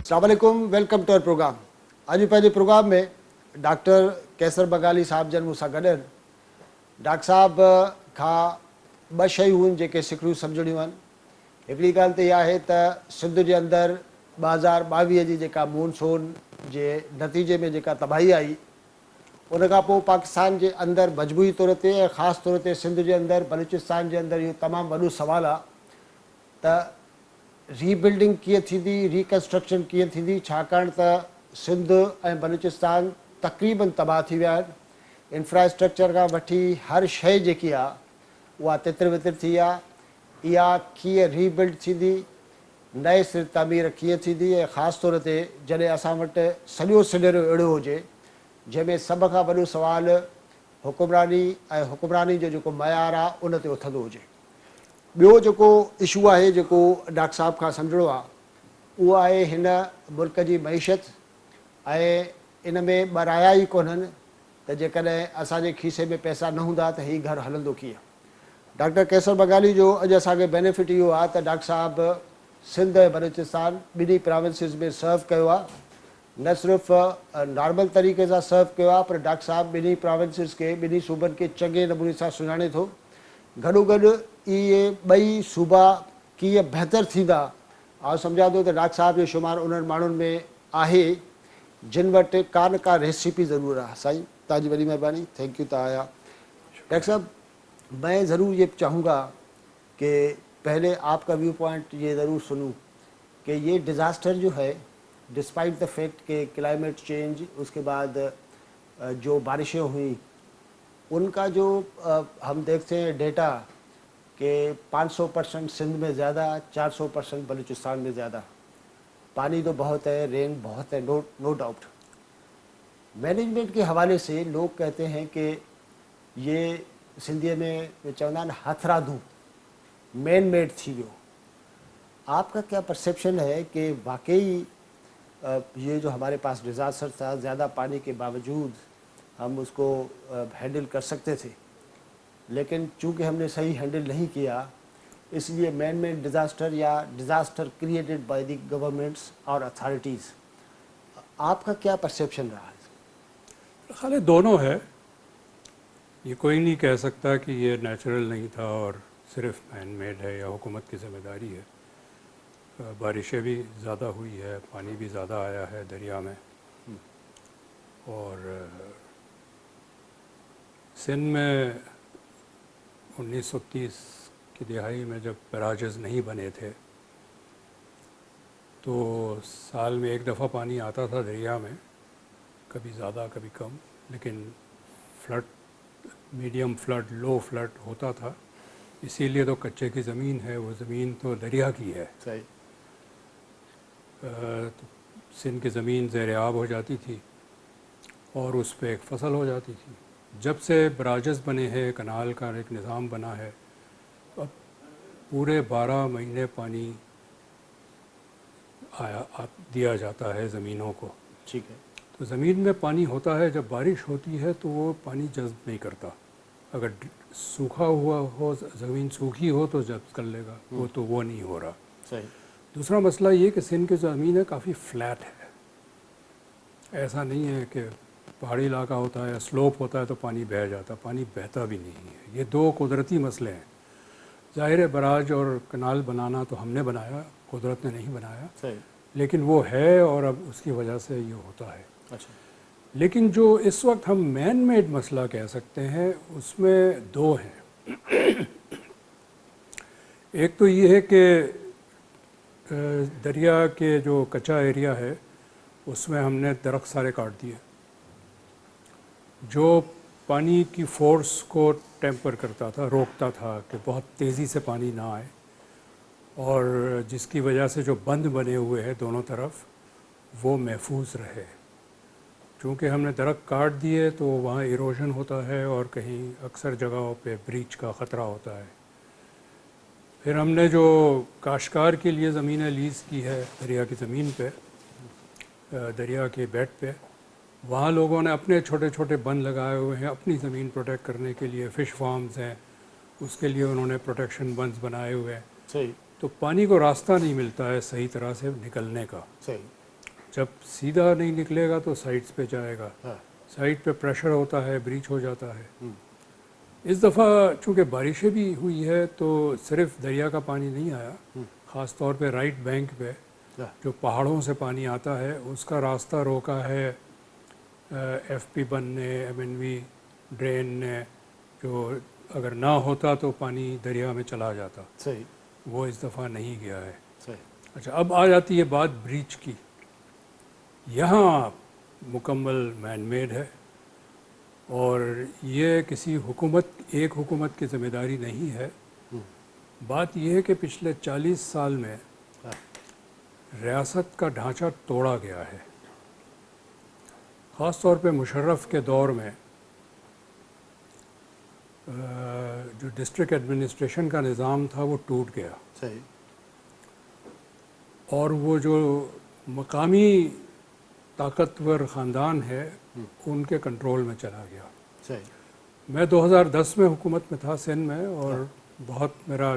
अस्सलाम वालेकुम, welcome to our programme. अॼु पंहिंजे प्रोग्राम में डॉक्टर कैसर बगाली साहब जन मूंसां गॾु आहिनि। डॉक्टर साहब खां ॿ शयूं आहिनि जेके सिखियूं सम्झणियूं आहिनि। हिकिड़ी ॻाल्हि त इहा आहे त सिंध जे अंदरि 2022 जी जेका मूनसून जे नतीजे में जेका तबाही आई, उन खां पोइ पाकिस्तान जे अंदरि मजमूई तौर ते ऐं ख़ासि तौर ते सिंध जे अंदरि बलूचिस्तान जे अंदरि इहो तमामु वॾो सुवालु आहे त रीबिल्डिंग कीअं थींदी, रिकंस्ट्रक्शन कीअं थींदी, छाकाणि त सिंध ऐं बलूचिस्तान तक़रीबन तबाह थी विया आहिनि। इंफ्रास्ट्रक्चर खां वठी हर शइ जेकी आहे उहा तितिर वितिर थी आहे। इहा कीअं रीबिल्ड थींदी, नए सिर तामीर कीअं थींदी, ऐं ख़ासि तौर ते जॾहिं असां वटि सॼो सिनेरियो अहिड़ो हुजे जंहिंमें सभ खां वॾो सुवालु हुकुमरानी ऐं हुकुमरानी जो जेको मयारु आहे उन ते उथंदो हुजे। ॿियो जेको इशू आहे जेको डॉक्टर साहब खां सम्झणो आहे उहो आहे हिन मुल्क जी मईशत, ऐं इन में ॿ राया ई कोन्हनि त जेकॾहिं असांजे खीसे में पैसा न हूंदा त हीउ घरु हलंदो कीअं। डॉक्टर कैसर बगाली जो अॼु असांखे बेनिफिट इहो आहे त डॉक्टर साहब सिंध ऐं बलूचिस्तान ॿिन्ही प्रोविंसिस में सर्व कयो आहे। न सिर्फ़ु नॉर्मल तरीक़े सां सर्व कयो आहे, पर डॉक्टर साहब ॿिन्ही प्रोविंसिस खे, ॿिन्ही सूबनि खे चङे नमूने सां सुञाणे थो। गॾोगॾु इहे ॿई सूबा कीअं बहितर थींदा, आउं सम्झां थो त डॉक्टर साहब जो शुमारु उन्हनि माण्हुनि में आहे जिन वटि का न का रेसिपी ज़रूरु आहे। साईं, तव्हांजी वॾी महिरबानी, थैंक यू, तव्हां आया। डॉक्टर साहब, मैं ज़रूर ये चाहूँगा कि पहले आपका व्यू पॉइंट ये ज़रूर सुनूँ कि ये डिज़ास्टर जो है, डिस्पाइट द फैक्ट कि क्लाइमेट चेंज, उसके बाद जो बारिशें हुई, उनका जो हम देखते हैं डेटा कि 500% सिंध में ज़्यादा, 400% बलूचिस्तान में ज़्यादा। पानी तो बहुत है, रेन बहुत है, नो डाउट। मैनेजमेंट के हवाले से लोग कहते हैं कि ये सिंधी में चवंदा आहिनि हथरादू मैन मेड थी वियो। आपका क्या परसेप्शन है कि वाकई ये जो हमारे पास डिज़ास्टर था, ज़्यादा पानी के बावजूद हम उसको हैंडल कर सकते थे, लेकिन चूँकि हमने सही हैंडल नहीं किया, इसलिए मैन मेड डिज़ास्टर या disaster created by the governments और अथॉरिटीज़, आपका क्या परसेप्शन रहा है? ख्याल दोनों है। ये कोई नहीं कह सकता कि ये नेचुरल नहीं था और सिर्फ मैन मेड है या हुकूमत की ज़िम्मेदारी है। बारिशें भी ज़्यादा हुई है, पानी भी ज़्यादा आया है दरिया में, और सिंध में 1930 की दिहाई में जब बराजेस नहीं बने थे तो साल में एक दफ़ा पानी आता था दरिया में, कभी ज़्यादा कभी कम, लेकिन फ्लड, मीडियम फ्लड, लो फ्लड होता था। इसीलिए तो कच्चे की ज़मीन है, वो ज़मीन तो दरिया की है। सही। तो सिंध की ज़मीन ज़ेर आब हो जाती थी और उस पर एक फसल हो जाती थी। जब से बराजेस बने हैं, कनाल का एक निज़ाम बना है, अब पूरे 12 महीने पानी दिया जाता है ज़मीनों को। ठीक है। तो ज़मीन में पानी होता है, जब बारिश होती है तो वो पानी जज़्ब नहीं करता। अगर सूखा हुआ हो, ज़मीन सूखी हो तो जज़्ब कर लेगा, वो नहीं हो रहा। सही। दूसरा मसला ये कि सिंध की ज़मीन है काफ़ी फ्लैट है। ऐसा नहीं है कि पहाड़ी इलाका होता है, स्लोप होता है तो पानी बह जाता, पानी बहता भी नहीं है। ये दो कुदरती मसले हैं। ज़ाहिर है बराज और कनाल बनाना तो हमने बनाया, कुदरत ने नहीं बनाया। सही। लेकिन वो है और अब उसकी वजह से ये होता है। अच्छा। लेकिन जो इस वक्त हम मैन मेड मसला कह सकते हैं, उसमें दो हैं। एक तो ये है कि दरिया के जो कच्चा एरिया है उसमें हमने दरख्त सारे काट दिए, जो पानी की फ़ोर्स को टेम्पर करता था, रोकता था कि बहुत तेज़ी से पानी ना आए, और जिसकी वजह से जो बंद बने हुए हैं दोनों तरफ वो महफूज रहे। चूँकि हमने दरख्त काट दिए तो वहाँ इरोजन होता है और कहीं अक्सर जगहों पे ब्रीच का ख़तरा होता है। फिर हमने जो काश्तकार के लिए ज़मीनें लीज़ की है दरिया की ज़मीन पे, दरिया के बेड पे, वहाँ लोगों ने अपने छोटे छोटे बंद लगाए हुए हैं अपनी ज़मीन प्रोटेक्ट करने के लिए। फ़िश फार्म्स हैं, उसके लिए उन्होंने प्रोटेक्शन बंद बनाए हुए हैं। सही। तो पानी को रास्ता नहीं मिलता है सही तरह से निकलने का। सही। جب سیدھا نہیں نکلے گا تو سائڈس پہ جائے گا, سائڈ پہ پریشر ہوتا ہے, بریچ ہو جاتا ہے. اس دفعہ چونکہ بارشیں بھی ہوئی ہے تو صرف دریا کا پانی نہیں آیا, خاص طور پہ رائٹ بینک پہ جو پہاڑوں سے پانی آتا ہے اس کا راستہ روکا ہے ایف پی بن نے, ایم این وی ڈرین نے, جو اگر نہ ہوتا تو پانی دریا میں چلا جاتا. صحیح. وہ اس دفعہ نہیں گیا ہے. صحیح. اچھا, اب آ جاتی ہے بات بریچ کی. یہاں مکمل مین میڈ ہے اور یہ کسی حکومت, ایک حکومت کی ذمہ داری نہیں ہے. بات یہ ہے کہ پچھلے 40 سال میں ریاست کا ڈھانچہ توڑا گیا ہے. خاص طور پہ مشرف کے دور میں جو ڈسٹرکٹ ایڈمنسٹریشن کا نظام تھا وہ ٹوٹ گیا. صحیح. اور وہ جو مقامی طاقتور خاندان ہے ان کے کنٹرول میں چلا گیا. صحیح. میں 2010 میں حکومت میں تھا سندھ میں, اور بہت میرا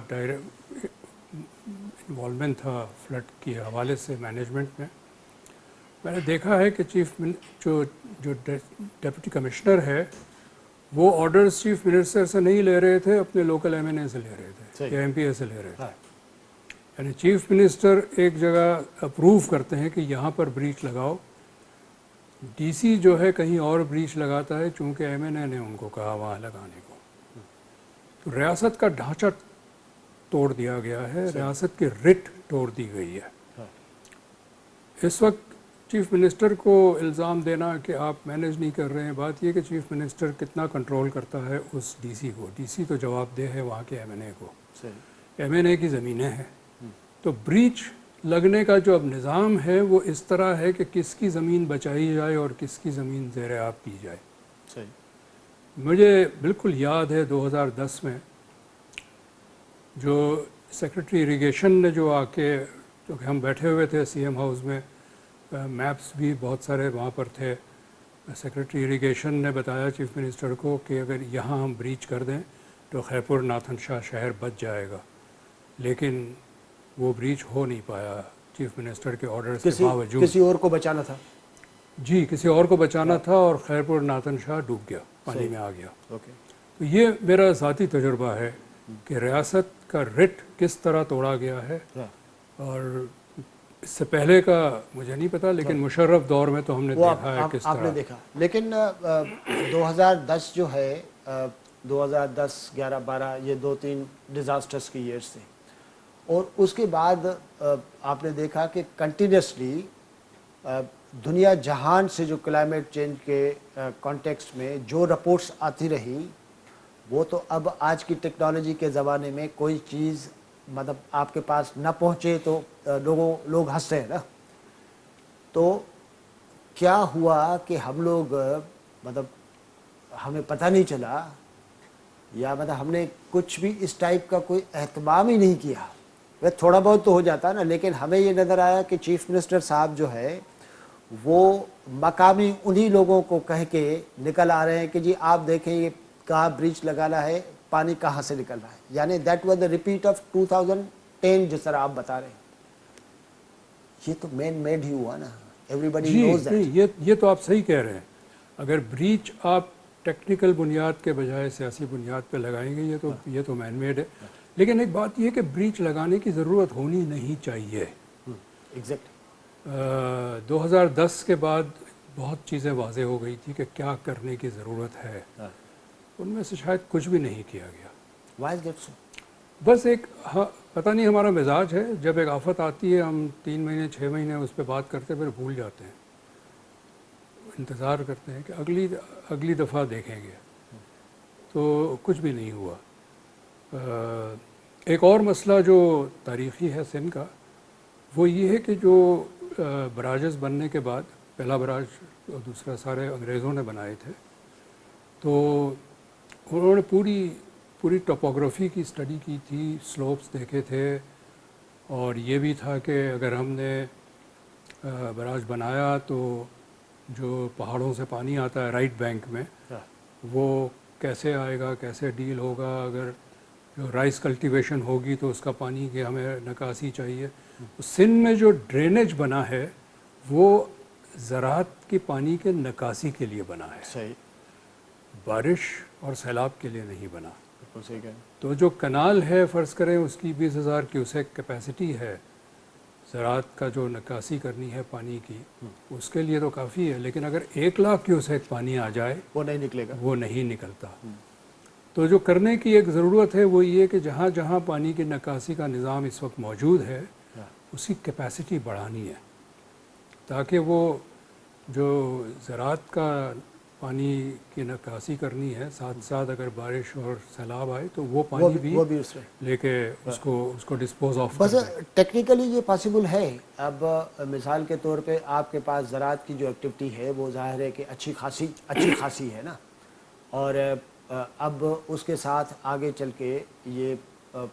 انوالومنٹ تھا فلڈ کے حوالے سے مینجمنٹ میں. میں نے دیکھا ہے کہ جو ڈپٹی کمشنر ہے وہ آرڈرز چیف منسٹر سے نہیں لے رہے تھے, اپنے لوکل ایم این اے سے لے رہے تھے یا ایم پی اے سے لے رہے تھے. یعنی چیف منسٹر ایک جگہ اپروو کرتے ہیں کہ یہاں پر بریچ لگاؤ, ڈی سی جو ہے کہیں اور بریچ لگاتا ہے چونکہ ایم این اے نے ان کو کہا وہاں لگانے کو. تو ریاست کا ڈھانچہ توڑ دیا گیا ہے, ریاست کی رٹ توڑ دی گئی ہے. اس وقت چیف منسٹر کو الزام دینا کہ آپ مینیج نہیں کر رہے ہیں, بات یہ کہ چیف منسٹر کتنا کنٹرول کرتا ہے اس ڈی سی کو. ڈی سی تو جواب دہ ہے وہاں کے ایم این اے کو, ایم این اے کی زمینیں ہیں. تو بریچ لگنے کا جو اب نظام ہے وہ اس طرح ہے کہ کس کی زمین بچائی جائے اور کس کی زمین زیر آب کی جائے. مجھے بالکل یاد ہے 2010 میں جو سیکرٹری اریگیشن نے جو آ کے, کیونکہ ہم بیٹھے ہوئے تھے سی ایم ہاؤس میں, میپس بھی بہت سارے وہاں پر تھے, سیکرٹری اریگیشن نے بتایا چیف منسٹر کو کہ اگر یہاں ہم بریچ کر دیں تو خیپور ناتھن شاہ شہر بچ جائے گا. لیکن وہ بریچ ہو نہیں پایا چیف منسٹر کے آرڈر کے باوجود. کسی اور کو بچانا تھا. جی, کسی اور کو بچانا تھا اور خیپور ناتھن شاہ ڈوب گیا, پانی میں آ گیا. تو یہ میرا ذاتی تجربہ ہے کہ ریاست کا رٹ کس طرح توڑا گیا ہے, اور اس سے پہلے کا مجھے نہیں پتا, لیکن مشرف دور میں تو ہم نے دیکھا ہے کس طرح. آپ نے دیکھا. لیکن 2010 جو ہے, 2010, 11, 12 یہ 2-3 ڈیزاسٹرز کی ایئرز تھے, اور اس کے بعد آپ نے دیکھا کہ کنٹینیوسلی دنیا جہان سے جو کلائمیٹ چینج کے کانٹیکسٹ میں جو رپورٹس آتی رہی, وہ تو اب آج کی ٹیکنالوجی کے زمانے میں کوئی چیز مطلب آپ کے پاس نہ پہنچے تو لوگ ہنستے ہیں نا. تو کیا ہوا کہ ہم لوگ مطلب ہمیں پتہ نہیں چلا, یا مطلب ہم نے کچھ بھی اس ٹائپ کا کوئی اہتمام ہی نہیں کیا. وہ تھوڑا بہت تو ہو جاتا نا, لیکن ہمیں یہ نظر آیا کہ چیف منسٹر صاحب جو ہے وہ مقامی انہی لوگوں کو کہہ کے نکل آ رہے ہیں کہ جی آپ دیکھیں یہ کہاں بریچ لگانا ہے, پانی کہاں سے نکل رہا ہے. یعنی that was the repeat of 2010 جس طرح آپ بتا رہے ہیں. یہ تو مین میڈ ہی ہوا نا, ایوری بڈی نوز دیٹ. یہ تو آپ صحیح کہہ رہے ہیں. اگر بریچ آپ ٹیکنیکل بنیاد کے بجائے سیاسی بنیاد پہ لگائیں گے یہ تو مین میڈ ہے. لیکن ایک بات یہ کہ بریچ لگانے کی ضرورت ہونی نہیں چاہیے. ایگزیکٹ. 2010 کے بعد بہت چیزیں واضح ہو گئی تھی کہ کیا کرنے کی ضرورت ہے, ان میں سے شاید کچھ بھی نہیں کیا گیا. Why is that so? بس ایک پتہ نہیں ہمارا مزاج ہے, جب ایک آفت آتی ہے ہم 3 مہینے 6 مہینے اس پہ بات کرتے پھر بھول جاتے ہیں, انتظار کرتے ہیں کہ اگلی دفعہ دیکھیں گے. تو کچھ بھی نہیں ہوا. ایک اور مسئلہ جو تاریخی ہے سندھ کا, وہ یہ ہے کہ جو براجز بننے کے بعد, پہلا براج اور دوسرا سارے انگریزوں نے بنائے تھے, تو انہوں نے پوری ٹوپوگرافی کی اسٹڈی کی تھی, سلوپس دیکھے تھے, اور یہ بھی تھا کہ اگر ہم نے براج بنایا تو جو پہاڑوں سے پانی آتا ہے رائٹ بینک میں وہ کیسے آئے گا, کیسے ڈیل ہوگا. اگر جو رائس کلٹیویشن ہوگی تو اس کا پانی کی ہمیں نکاسی چاہیے. سندھ میں جو ڈرینیج بنا ہے وہ زراعت کی پانی کے نکاسی کے لیے بنا ہے، صحیح، بارش اور سیلاب کے لیے نہیں بنا۔ بالکل صحیح کہیں۔ تو جو کنال ہے فرض کریں اس کی 20,000 کیوسیک کیپیسٹی ہے، زراعت کا جو نکاسی کرنی ہے پانی کی اس کے لیے تو کافی ہے، لیکن اگر 1,00,000 کیوسیک پانی آ جائے وہ نہیں نکلے گا، وہ نہیں نکلتا۔ تو جو کرنے کی ایک ضرورت ہے وہ یہ کہ جہاں جہاں پانی کی نکاسی کا نظام اس وقت موجود ہے اس کی کیپیسٹی بڑھانی ہے، تاکہ وہ جو زراعت کا پانی کی نکاسی کرنی ہے ساتھ ساتھ اگر بارش اور سیلاب آئے تو وہ پانی بھی وہ بھی اس میں لے کے اس کو ڈسپوز آف بس کر دیں۔ ٹیکنیکلی یہ پاسبل ہے۔ اب مثال کے طور پہ آپ کے پاس زراعت کی جو ایکٹیویٹی ہے وہ ظاہر ہے کہ اچھی خاصی ہے نا، اور اب اس کے ساتھ آگے چل کے یہ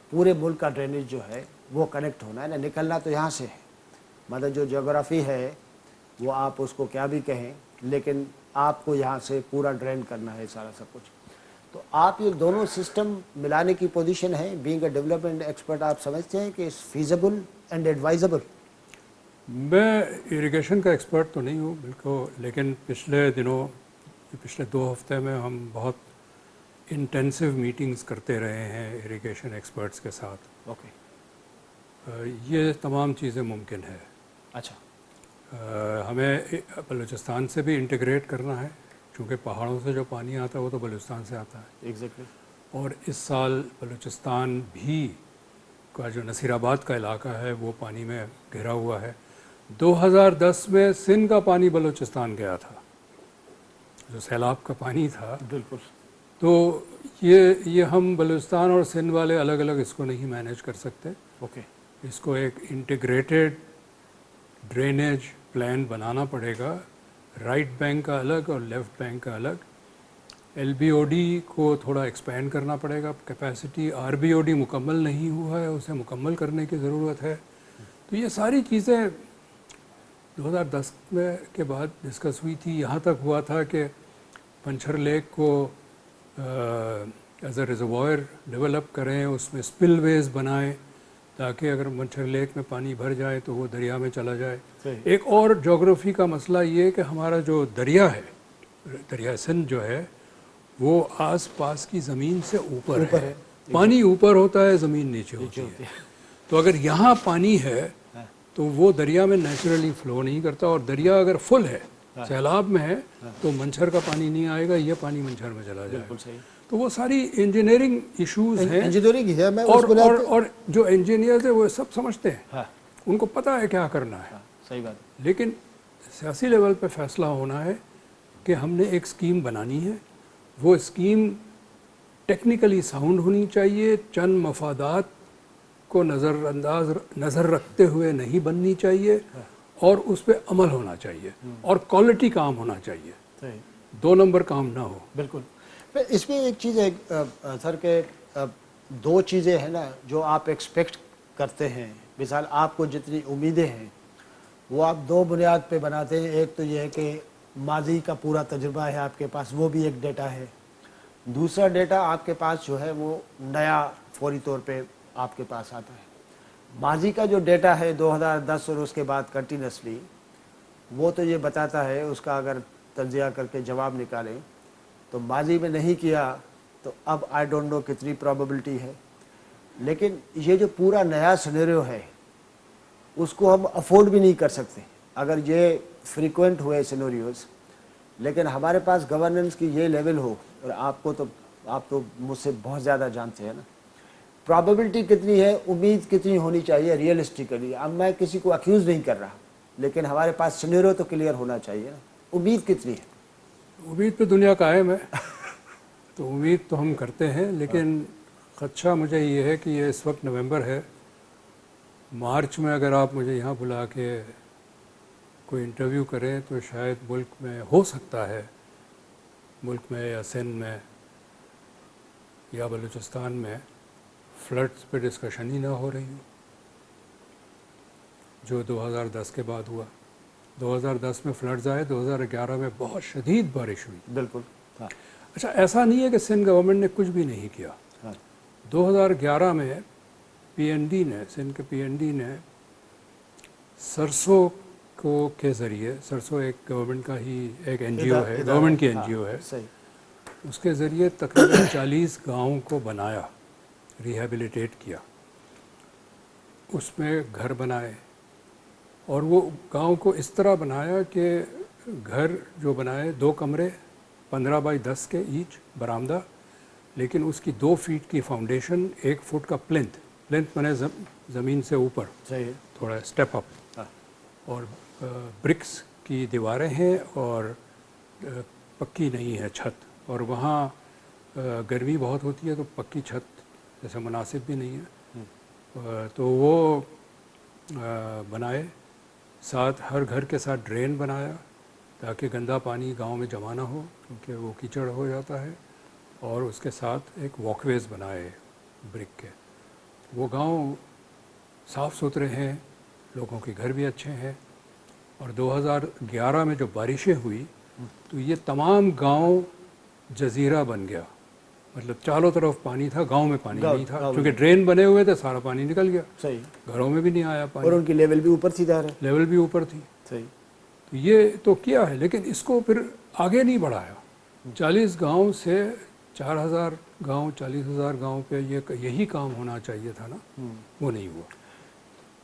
پورے ملک کا ڈرینیج جو ہے وہ کنیکٹ ہونا ہے نا، نکلنا تو یہاں سے ہے، مطلب جو جغرافی ہے وہ آپ اس کو کیا بھی کہیں، لیکن آپ کو یہاں سے پورا ڈرین کرنا ہے سارا سب کچھ۔ تو آپ یہ دونوں سسٹم ملانے کی پوزیشن ہے، بینگ اے ڈیولپمنٹ ایکسپرٹ آپ سمجھتے ہیں کہ فیزیبل اینڈ ایڈوائزبل؟ میں اریگیشن کا ایکسپرٹ تو نہیں ہوں بالکل، لیکن پچھلے دنوں پچھلے 2 ہفتے میں ہم بہت انٹینسو میٹنگز کرتے رہے ہیں اریگیشن ایکسپرٹس کے ساتھ۔ اوکے، یہ تمام چیزیں ممکن ہے۔ اچھا، ہمیں بلوچستان سے بھی انٹیگریٹ کرنا ہے، چونکہ پہاڑوں سے جو پانی آتا ہے وہ تو بلوچستان سے آتا ہے، ایگزیکٹلی، اور اس سال بلوچستان بھی کا جو نصیر آباد کا علاقہ ہے وہ پانی میں گھرا ہوا ہے۔ 2010 میں سندھ کا پانی بلوچستان گیا تھا، جو سیلاب کا پانی تھا۔ بالکل، تو یہ ہم بلوچستان اور سندھ والے الگ الگ اس کو نہیں مینیج کر سکتے، اوکے، اس کو ایک انٹیگریٹڈ ڈرینیج پلان بنانا پڑے گا، رائٹ بینک کا الگ اور لیفٹ بینک کا الگ۔ ایل بی او ڈی کو تھوڑا ایکسپینڈ کرنا پڑے گا capacity, R B O D مکمل نہیں ہوا ہے، اسے مکمل کرنے کی ضرورت ہے۔ تو یہ ساری چیزیں 2010 کے بعد ڈسکس ہوئی تھی، یہاں تک ہوا تھا کہ پنچھر لیک کو ایز اے ریزروائر ڈیولپ کریں، اس میں اسپل ویز بنائیں تاکہ اگر پنچھر لیک میں پانی بھر جائے تو وہ دریا میں چلا جائے۔ صحیح، ایک اور جغرافی کا مسئلہ یہ کہ ہمارا جو دریا ہے، دریا سندھ جو ہے وہ آس پاس کی زمین سے اوپر ہے، پانی اوپر ہوتا ہے، زمین نیچے ہوتی ہے۔ تو اگر یہاں پانی ہے تو وہ دریا میں نیچرلی فلو نہیں کرتا، اور دریا اگر فل ہے، سیلاب میں ہے، تو منچھر کا پانی نہیں آئے گا، یہ پانی منچھر میں چلا جائے گا۔ تو وہ ساری انجینئرنگ ایشوز ہیں، انجینئرنگ ہے، میں اور جو انجینئرز ہیں وہ سب سمجھتے ہیں، ان کو پتہ ہے کیا کرنا ہے، صحیح بات، لیکن سیاسی لیول پہ فیصلہ ہونا ہے کہ ہم نے ایک اسکیم بنانی ہے، وہ اسکیم ٹیکنیکلی ساؤنڈ ہونی چاہیے، چند مفادات کو نظر رکھتے ہوئے نہیں بننی چاہیے، اور اس پہ عمل ہونا چاہیے، اور کوالٹی کام ہونا چاہیے، 2 نمبر کام نہ ہو۔ بالکل۔ اس میں ایک چیز ہے سر کہ 2 چیزیں ہیں نا جو آپ ایکسپیکٹ کرتے ہیں، مثال آپ کو جتنی امیدیں ہیں وہ آپ 2 بنیاد پہ بناتے ہیں۔ ایک تو یہ ہے کہ ماضی کا پورا تجربہ ہے آپ کے پاس، وہ بھی ایک ڈیٹا ہے۔ دوسرا ڈیٹا آپ کے پاس جو ہے وہ نیا فوری طور پہ آپ کے پاس آتا ہے۔ ماضی کا جو ڈیٹا ہے 2010 اور اس کے بعد کنٹینیوسلی، وہ تو یہ بتاتا ہے، اس کا اگر تجزیہ کر کے جواب نکالیں تو ماضی میں نہیں کیا تو اب آئی ڈونٹ نو کتنی پرابیبلٹی ہے، لیکن یہ جو پورا نیا سینیریو ہے اس کو ہم افورڈ بھی نہیں کر سکتے اگر یہ فریکوینٹ ہوئے سینیریوز۔ لیکن ہمارے پاس گورننس کی یہ لیول ہو، اور آپ تو مجھ سے بہت زیادہ جانتے ہیں نا، پرابیبلٹی کتنی ہے، امید کتنی ہونی چاہیے ریئلسٹیکلی۔ اب میں کسی کو اکیوز نہیں کر رہا، لیکن ہمارے پاس سینیریو تو کلیئر ہونا چاہیے نا، امید کتنی ہے؟ امید پہ دنیا قائم ہے، تو امید تو ہم کرتے ہیں، لیکن خدشہ مجھے یہ ہے کہ یہ اس وقت نومبر ہے، مارچ میں اگر آپ مجھے یہاں بلا کے کوئی انٹرویو کریں تو شاید ملک میں ہو سکتا ہے، ملک میں یا سندھ میں یا بلوچستان میں فلڈز پہ ڈسکشن ہی نہ ہو رہی ہو، جو 2010 کے بعد ہوا۔ 2010 میں فلڈز آئے، 2011 میں بہت شدید بارش ہوئی۔ بالکل، اچھا، ایسا نہیں ہے کہ سندھ گورنمنٹ نے کچھ بھی نہیں کیا۔ 2011 میں PND نے، سندھ کے PND نے سرسوں को के ज़रिए, सरसों एक गवर्नमेंट का ही एक NGO है, गवर्नमेंट की NGO है, صحیح उसके ज़रिए तकरीबन 40 गाँव को बनाया, रिहेबिलिटेट किया, उसमें घर बनाए, और वो गांव को इस तरह बनाया कि घर जो बनाए 2 कमरे 15 बाई 10 के ईच बरामदा, लेकिन उसकी 2 फीट की फाउंडेशन, 1 फुट का प्लिंथ बने ज़मीन से ऊपर صحیح थोड़ा स्टेप अप, ہاں और ब्रिक्स की दीवारें हैं और पक्की नहीं है छत, और वहाँ गर्मी बहुत होती है तो पक्की छत जैसे मुनासिब भी नहीं है, तो वो बनाए, साथ हर घर के साथ ड्रेन बनाया ताकि गंदा पानी गांव में जमा ना हो क्योंकि वो कीचड़ हो जाता है, और उसके साथ एक वॉकवेज़ बनाए ब्रिक के। वो गांव साफ़ सुथरे हैं, लोगों के घर भी अच्छे हैं, और 2011 में जो बारिशें हुई तो ये तमाम गांव जजीरा बन गया, मतलब चारों तरफ पानी था, गांव में पानी नहीं था क्योंकि ड्रेन बने हुए थे, सारा पानी निकल गया, صحیح घरों में भी नहीं आया पानी, اور ان کی لیول بھی اوپر تھی ظاہر ہے लेवल भी ऊपर थी। صحیح तो ये तो किया है, लेकिन इसको फिर आगे नहीं बढ़ाया। 40 गांव से 4000 गांव, 40,000 गांव पे यही काम होना चाहिए था ना, वो نہیں ہوا۔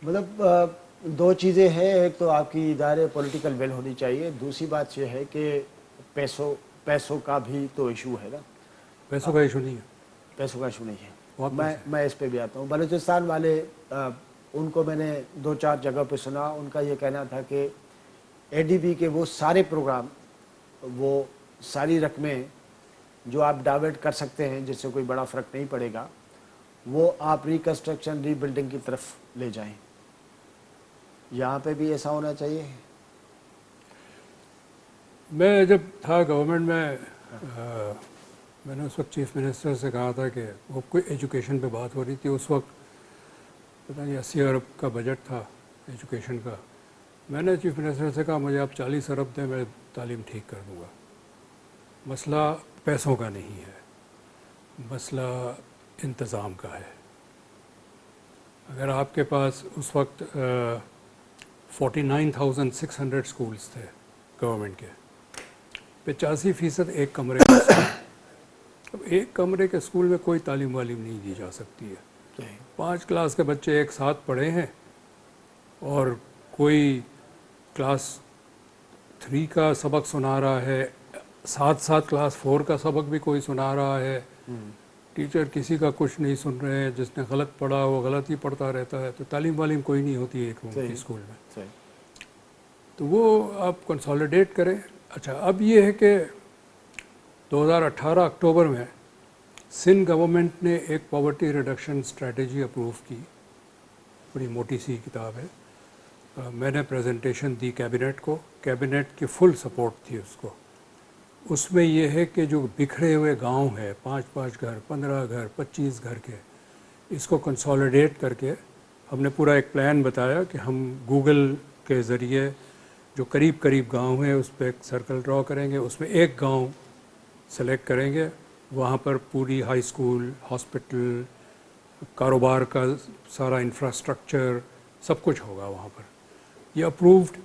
مطلب 2 چیزیں ہیں، ایک تو آپ کی ادارے پولیٹیکل ویل ہونی چاہیے، دوسری بات یہ ہے کہ پیسوں کا بھی تو ایشو ہے نا، پیسوں کا ایشو نہیں ہے، پیسوں کا ایشو نہیں ہے۔ بہت میں اس پہ بھی آتا ہوں۔ بلوچستان والے ان کو میں نے 2-4 جگہ پہ سنا، ان کا یہ کہنا تھا کہ ADB کے وہ سارے پروگرام، وہ ساری رقمیں جو آپ ڈائیورٹ کر سکتے ہیں جس سے کوئی بڑا فرق نہیں پڑے گا، وہ آپ ریکنسٹرکشن ری بلڈنگ کی طرف لے جائیں۔ یہاں پہ بھی ایسا ہونا چاہیے۔ میں جب تھا گورنمنٹ میں نے اس وقت چیف منسٹر سے کہا تھا کہ وہ کوئی ایجوکیشن پہ بات ہو رہی تھی، اس وقت پتہ نہیں 80 ارب کا بجٹ تھا ایجوکیشن کا، میں نے چیف منسٹر سے کہا مجھے آپ 40 ارب دیں، میں تعلیم ٹھیک کر دوں گا۔ مسئلہ پیسوں کا نہیں ہے، مسئلہ انتظام کا ہے۔ اگر آپ کے پاس اس وقت 49,600 اسکولس تھے گورنمنٹ کے، 85% ایک کمرے کا اسکول، اب ایک کمرے کے اسکول میں کوئی تعلیم والیم نہیں دی جا سکتی ہے۔ 5 کلاس کے بچے ایک ساتھ پڑھے ہیں اور کوئی کلاس 3 کا سبق سنا رہا ہے، ساتھ کلاس 4 کا سبق بھی کوئی سنا رہا ہے، ٹیچر کسی کا کچھ نہیں سن رہے ہیں، جس نے غلط پڑھا وہ غلط ہی پڑھتا رہتا ہے، تو تعلیم والیم کوئی نہیں ہوتی ایک روم کی اسکول میں۔ تو وہ آپ کنسالیڈیٹ کریں۔ اچھا، اب یہ ہے کہ 2018 اکتوبر میں سندھ گورنمنٹ نے ایک پاورٹی ریڈکشن اسٹریٹجی اپروو کی، بڑی موٹی سی کتاب ہے، میں نے پریزنٹیشن دی کیبنٹ کو، کیبنٹ کی فل سپورٹ تھی اس کو۔ اس میں یہ ہے کہ جو بکھرے ہوئے گاؤں ہے، 5 گھر، 15 گھر، 25 گھر کے، اس کو کنسالیڈیٹ کر کے ہم نے پورا ایک پلان بتایا کہ ہم گوگل کے ذریعے جو قریب گاؤں ہیں اس پہ ایک سرکل ڈرا کریں گے، اس میں ایک گاؤں سلیکٹ کریں گے، وہاں پر پوری ہائی اسکول، ہاسپٹل، کاروبار کا سارا انفراسٹرکچر سب کچھ ہوگا وہاں پر۔ یہ اپرووڈ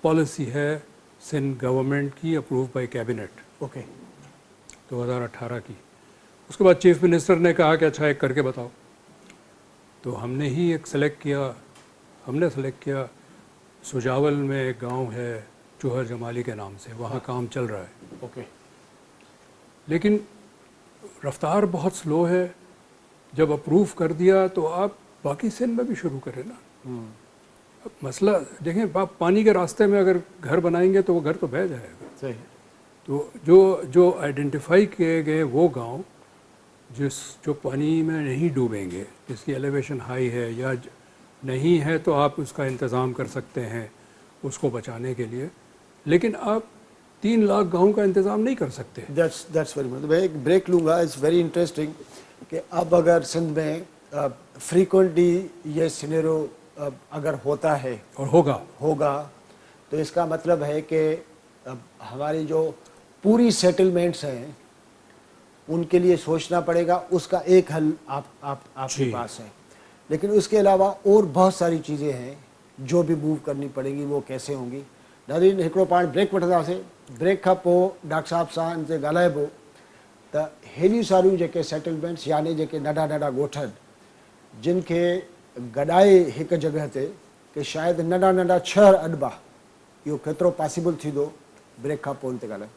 پالیسی ہے سندھ گورنمنٹ کی، اپروو بائی کیبنٹ، اوکے 2018 کی۔ اس کے بعد چیف منسٹر نے کہا کہ اچھا ایک کر کے بتاؤ، تو ہم نے ہی ایک سلیکٹ کیا، سجاول میں ایک گاؤں ہے جوہر جمالی کے نام سے، وہاں کام چل رہا ہے، اوکے، لیکن رفتار بہت سلو ہے۔ جب اپروو کر دیا تو آپ باقی سندھ میں بھی شروع کریں نا۔ اب مسئلہ دیکھیں، آپ پانی کے راستے میں اگر گھر بنائیں گے تو وہ گھر تو بہہ جائے گا۔ صحیح۔ تو جو آئیڈینٹیفائی کیے گئے وہ گاؤں جو پانی میں نہیں ڈوبیں گے، جس کی ایلیویشن ہائی ہے یا نہیں ہے، تو آپ اس کا انتظام کر سکتے ہیں اس کو بچانے کے لیے، لیکن آپ 3 لاکھ گاؤں کا انتظام نہیں کر سکتے۔ That's very much. میں ایک بریک لوں گا، اٹس ویری انٹرسٹنگ کہ اب اگر سندھ میں فریکوینٹلی یہ سینیرو اگر ہوتا ہے اور ہوگا تو اس کا مطلب ہے کہ ہماری جو پوری سیٹلمنٹس ہیں ان کے لیے سوچنا پڑے گا، اس کا ایک حل آپ کے پاس ہے، لیکن اس کے علاوہ اور بہت ساری چیزیں ہیں जो भी मूव करनी पड़ेगी वो कैसे होंगी। नाज़रीन हिकिड़ो पाण ब्रेक वठंदासीं, ब्रेक खां पोइ डॉक्टर साहब सां इन ते ॻाल्हाइबो त हेॾियूं सारियूं जेके सेटलमेंट्स यानी जेके नंढा नंढा ॻोठ आहिनि जिन खे गॾाए हिकु जॻह ते कि शायदि नंढा नंढा शहर अॾिबा, इहो केतिरो पॉसिबल थींदो, ब्रेक खां पोइ इन ते ॻाल्हायूं।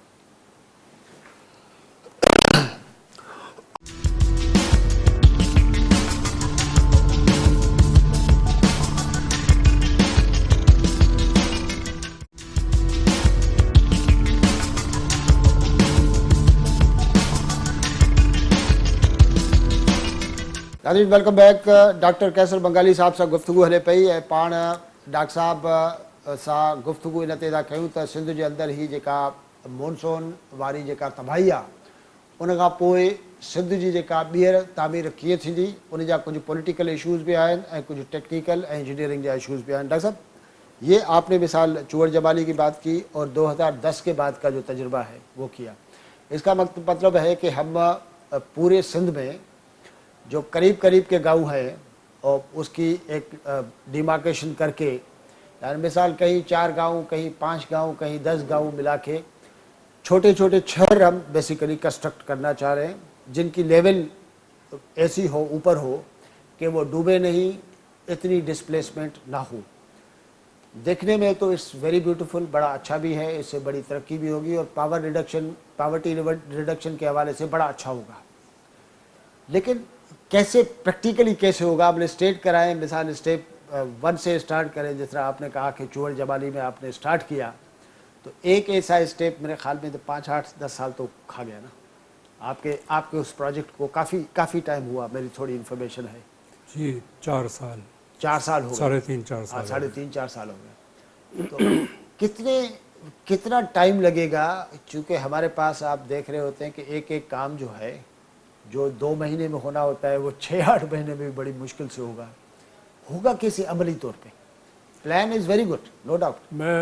नाज़रीन वेलकम बैक। डॉक्टर कैसर बंगाली साहब सां गुफ्तगू हले पई ऐं पाण डॉक्टर साहब सां गुफ्तगू इन ते था कयूं त सिंध जे अंदरि ही जेका मॉनसून वारी जेका तबाही आहे उन खां पोइ सिंध जी जेका ॿीहर तामीर कीअं थींदी, उन जा कुझु पॉलिटिकल इशूज़ भी आहिनि ऐं कुझु टेक्निकल ऐं इंजीनियरिंग जा इशूज़ भी आहिनि। डॉक्टर साहब ये आपने मिसाल चूअर जमाली की बात की और 2010 के बाद का जो तजुर्बा है वो किया, इसका मतलब है कि हम पूरे सिंध में जो करीब करीब के गांव हैं और उसकी एक डिमार्केशन करके, यानी मिसाल कहीं 4 गांव, कहीं 5 गांव, कहीं 10 गांव मिला के छोटे छोटे शहर हम बेसिकली कंस्ट्रक्ट करना चाह रहे हैं जिनकी लेवल ऐसी हो, ऊपर हो कि वो डूबे नहीं, इतनी डिस्प्लेसमेंट ना हो। देखने में तो इट्स वेरी ब्यूटीफुल, बड़ा अच्छा भी है, इससे बड़ी तरक्की भी होगी और पावर्टी रिडक्शन के हवाले से बड़ा अच्छा होगा। लेकिन कैसे प्रैक्टिकली कैसे होगा, आपने स्टेट कराएं, मिसाल स्टेप 1 से स्टार्ट करें, जिस तरह आपने कहा कि चूअर जमाली में आपने स्टार्ट किया तो एक ऐसा स्टेप मेरे ख्याल में तो 5, 8, 10 साल तो खा गया ना आपके उस प्रोजेक्ट को। काफ़ी टाइम हुआ, मेरी थोड़ी इन्फॉर्मेशन है जी 4 साल 4 साल हो गए, 3.5-4 साल, 3.5-4 साल हो गए। तो कितना टाइम लगेगा, चूँकि हमारे पास आप देख रहे होते हैं कि एक काम जो है जो 2 महीने में होना होता है वो 6-8 महीने में भी बड़ी मुश्किल से होगा कैसे अमली तौर पे। Plan is very good, no doubt. मैं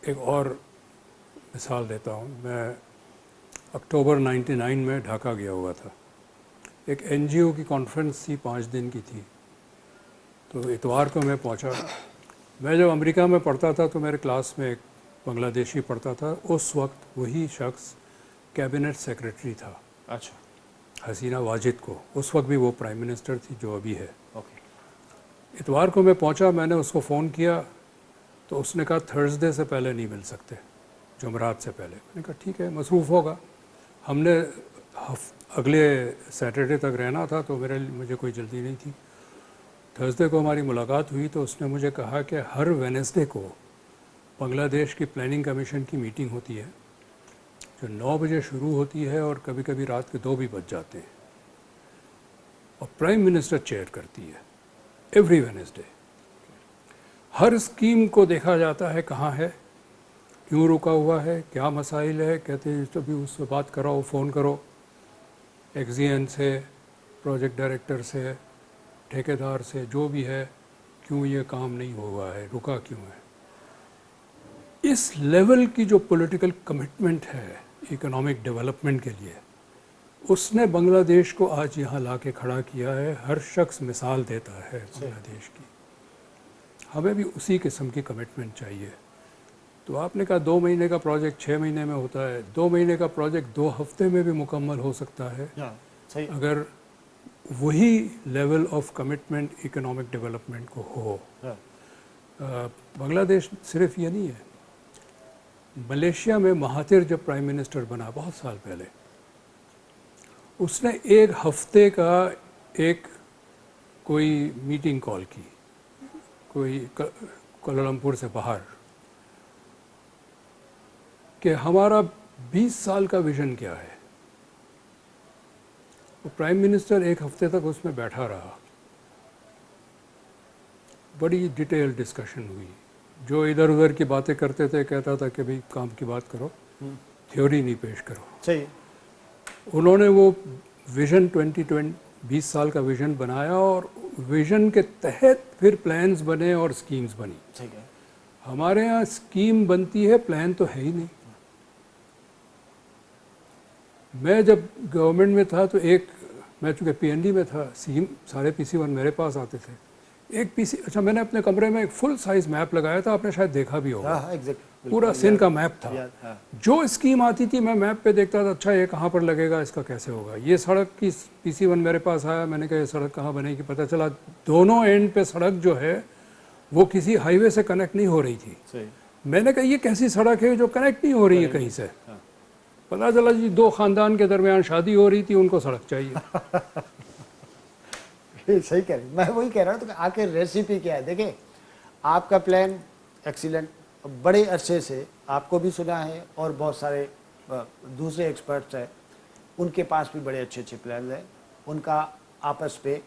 एक और मिसाल देता हूँ। मैं अक्टूबर 99 में ढाका गया हुआ था, एक NGO की कॉन्फ्रेंस थी, 5 दिन की थी। तो इतवार को मैं पहुँचा। मैं जब अमेरिका में पढ़ता था तो मेरे क्लास में एक बांग्लादेशी पढ़ता था, उस वक्त वही शख्स कैबिनेट सेक्रेटरी था। अच्छा, हसीना वाजिद को, उस वक्त भी वो प्राइम मिनिस्टर थी जो अभी है। ओके। इतवार को मैं पहुंचा, मैंने उसको फ़ोन किया तो उसने कहा थर्सडे से पहले नहीं मिल सकते, जुमरात से पहले। मैंने कहा ठीक है, मसरूफ़ होगा। हमने अगले सैटरडे तक रहना था तो मुझे कोई जल्दी नहीं थी। थर्सडे को हमारी मुलाकात हुई तो उसने मुझे कहा कि हर वेडनेसडे को बांग्लादेश की प्लानिंग कमीशन की मीटिंग होती है जो 9 बजे शुरू होती है और कभी कभी रात के 2 भी बज जाते हैं, और प्राइम मिनिस्टर चेयर करती है एवरी वेडनेसडे। हर स्कीम को देखा जाता है कहाँ है, क्यों रुका हुआ है, क्या मसाइल है। कहते हैं तो भी उससे बात कराओ, फ़ोन करो, एक्जियन से, प्रोजेक्ट डायरेक्टर से, ठेकेदार से, जो भी है, क्यों ये काम नहीं हुआ है, रुका क्यों है। इस लेवल की जो पॉलिटिकल कमिटमेंट है इकोनॉमिक डेवलपमेंट के लिए, उसने बांग्लादेश को आज यहाँ ला के खड़ा किया है। हर शख्स मिसाल देता है बांग्लादेश की। हमें भी उसी किस्म की कमिटमेंट चाहिए। तो आपने कहा 2 महीने का प्रोजेक्ट 6 महीने में होता है, 2 महीने का प्रोजेक्ट 2 हफ्ते में भी मुकम्मल हो सकता है सही। अगर वही level of commitment economic development को हो। बांग्लादेश सिर्फ ये नहीं है, मलेशिया में महातिर जब प्राइम मिनिस्टर बना बहुत साल पहले, उसने 1 हफ्ते का एक कोई मीटिंग कॉल की, कोई कोलालमपुर से बाहर, कि हमारा 20 साल का विज़न क्या है। तो प्राइम मिनिस्टर 1 हफ्ते तक उसमें बैठा रहा, बड़ी डिटेल डिस्कशन हुई। जो इधर उधर की बातें करते थे कहता था कि भाई काम की बात करो, थ्योरी नहीं पेश करो। सही। उन्होंने वो विज़न 20 साल का विज़न बनाया और विज़न के तहत फिर प्लान्स बने और स्कीम्स बनी। सही है। हमारे यहाँ स्कीम बनती है, प्लान तो है ही नहीं। मैं जब गवर्नमेंट में था तो मैं चूँकि PND में था, सारे PC1 मेरे पास आते थे। एक पीसी, अच्छा मैंने अपने कमरे में एक फुल साइज मैप लगाया था, आपने शायद देखा भी होगा, हाँ एग्जैक्ट पूरा सिंध का मैप था। हाँ जो स्कीम आती थी मैं मैप पे देखता था, अच्छा ये कहाँ पर लगेगा, इसका कैसे होगा। ये सड़क की PC1 मेरे पास आया, मैंने कहा ये सड़क कहाँ बनेगी, पता चला दोनों एंड पे सड़क जो है वो किसी हाईवे से कनेक्ट नहीं हो रही थी। सही मैंने कहा ये कैसी सड़क है जो कनेक्ट नहीं हो रही है कहीं से। पता चला जी 2 खानदान के दरमियान शादी हो रही थी, उनको सड़क चाहिए। सही कह रहे, मैं वही कह रहा हूँ। तो आखिर रेसिपी क्या है? देखिए, आपका प्लान एक्सीलेंट, बड़े अरसे से आपको भी सुना है और बहुत सारे दूसरे एक्सपर्ट्स हैं, उनके पास भी बड़े अच्छे अच्छे प्लान हैं, उनका आपस पे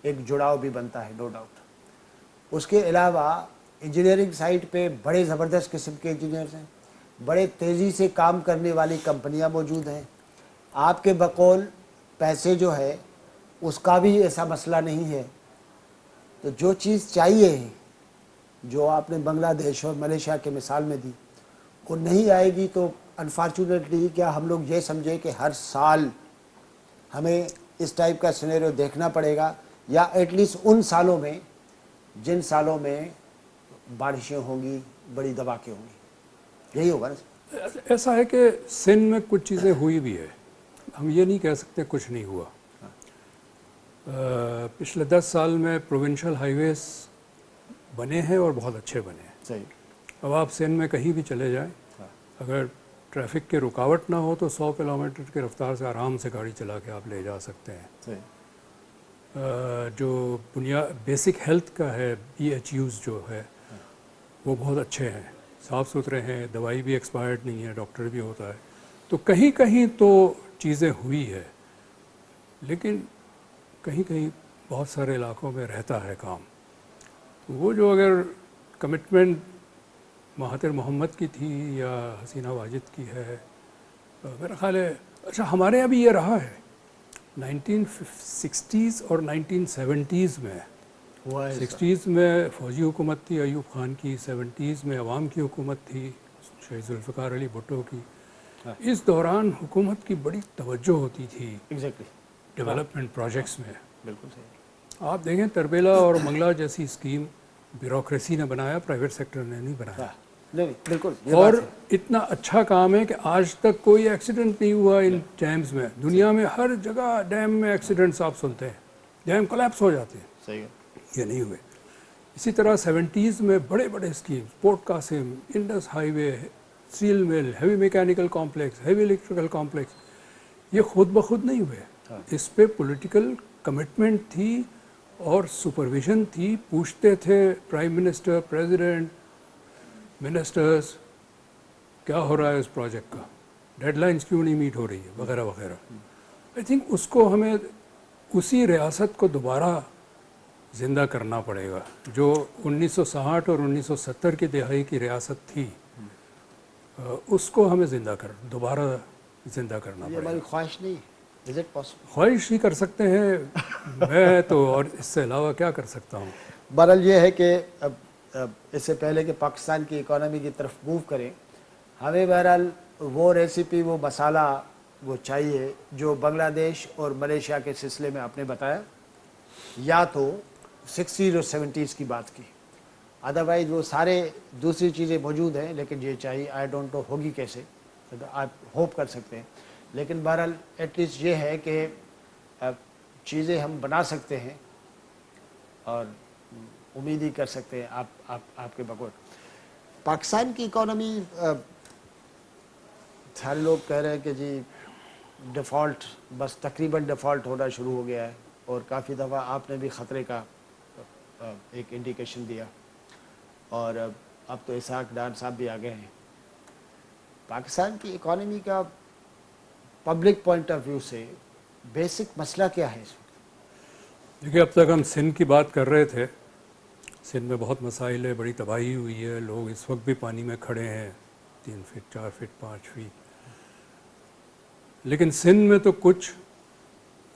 एक जुड़ाव भी बनता है, नो डाउट। उसके अलावा इंजीनियरिंग साइट पे बड़े ज़बरदस्त किस्म के इंजीनियर्स हैं, बड़े तेज़ी से काम करने वाली कंपनियां मौजूद हैं। आपके बकौल पैसे जो है उसका भी ऐसा मसला नहीं है। तो जो चीज़ चाहिए, जो आपने बांग्लादेश और मलेशिया के मिसाल में दी, वो नहीं आएगी तो अनफॉर्चुनेटली क्या हम लोग ये समझे कि हर साल हमें इस टाइप का सिनेरियो देखना पड़ेगा, या एटलीस्ट उन सालों में जिन सालों में बारिशें होंगी, बड़ी दबाके होंगी, यही होगा ना। ऐसा है कि सिंध में कुछ चीज़ें हुई भी है, हम ये नहीं कह सकते कुछ नहीं हुआ। पिछले 10 साल में प्रोविंशियल हाईवेज बने हैं और बहुत अच्छे बने हैं। सही। अब आप सिंध में कहीं भी चले जाएं, अगर ट्रैफिक की रुकावट ना हो तो 100 किलोमीटर की रफ्तार से आराम से गाड़ी चला के आप ले जा सकते हैं। सही। जो बेसिक हेल्थ का है, BHUs जो है वो बहुत अच्छे हैं, साफ़ सुथरे हैं, दवाई भी एक्सपायर्ड नहीं है, डॉक्टर भी होता है। तो कहीं कहीं तो चीज़ें हुई है, लेकिन कहीं कहीं बहुत सारे इलाकों में रहता है काम। तो वो जो अगर कमिटमेंट महातिर मोहम्मद की थी या हसीना वाजिद की है, मेरा ख्याल है। अच्छा, हमारे यहाँ भी ये रहा है 1960s और 1970s में। 60s में फौजी हुकूमत थी अयूब खान की, 70s में अवाम की हुकूमत थी शहीद जुल्फ़िकार अली भुट्टो की। इस दौरान हुकूमत की बड़ी तवज्जो होती थी एग्जैक्टली डेवलपमेंट प्रोजेक्ट्स में। बिल्कुल सही। आप देखें तरबेला और मंगला जैसी स्कीम ब्यूरोक्रेसी ने बनाया, प्राइवेट सेक्टर ने नहीं बनाया। नहीं बिल्कुल, ये और बात है। इतना अच्छा काम है कि आज तक कोई एक्सीडेंट नहीं हुआ इन डैम्स में। दुनिया में हर जगह डैम में एक्सीडेंट्स आप सुनते हैं, डैम कोलैप्स हो जाते हैं, सही है। ये नहीं हुए। इसी तरह 70s में बड़े बड़े schemes, port Qasim, Indus highway, steel mill, heavy mechanical complex, heavy electrical complex, ये खुद ब खुद नहीं हुए। इस पे पॉलिटिकल कमिटमेंट थी और सुपरविजन थी। पूछते थे प्राइम मिनिस्टर, प्रेसिडेंट, मिनिस्टर्स, क्या हो रहा है इस प्रोजेक्ट का, डेडलाइंस क्यों नहीं मीट हो रही है, वगैरह वगैरह। आई थिंक उसको हमें उसी रियासत को दोबारा ज़िंदा करना पड़ेगा जो 1960 और 1970 की दहाई की रियासत थी। उसको हमें दोबारा ज़िंदा करना ये पड़ेगा। हमारी ख्वाहिश नहीं है। Is it possible? ख्वाहिश ही कर सकते हैं मैं तो, और इससे अलावा क्या कर सकता हूँ। बहरहाल ये है कि अब इससे पहले कि पाकिस्तान की इकोनॉमी की तरफ मूव करें, हमें बहरहाल वो रेसिपी, वो मसाला वो चाहिए जो बांग्लादेश और मलेशिया के सिलसिले में आपने बताया, या तो 60s और 70s की बात की। अदरवाइज वो सारे दूसरी चीज़ें मौजूद हैं, लेकिन ये चाहिए, आई डोंट नो होगी कैसे, तो आप होप कर सकते हैं। लेकिन बहरहाल एटलीस्ट ये है कि चीज़ें हम बना सकते हैं और उम्मीद ही कर सकते हैं आपके बगैर। पाकिस्तान की इकोनॉमी, सारे लोग कह रहे हैं कि जी डिफ़ॉल्ट, बस तकरीबन डिफ़ॉल्ट होना शुरू हो गया है, और काफ़ी दफ़ा आपने भी ख़तरे का एक इंडिकेशन दिया, और अब तो इसाक डार साहब भी आ गए हैं। पाकिस्तान की इकोनॉमी का पब्लिक पॉइंट ऑफ व्यू से बेसिक मसला क्या है इस वक्त? देखिए, अब तक हम सिंध की बात कर रहे थे। सिंध में बहुत मसाइल है, बड़ी तबाही हुई है, लोग इस वक्त भी पानी में खड़े हैं 3 फीट, 4 फीट, 5 फीट। लेकिन सिंध में तो कुछ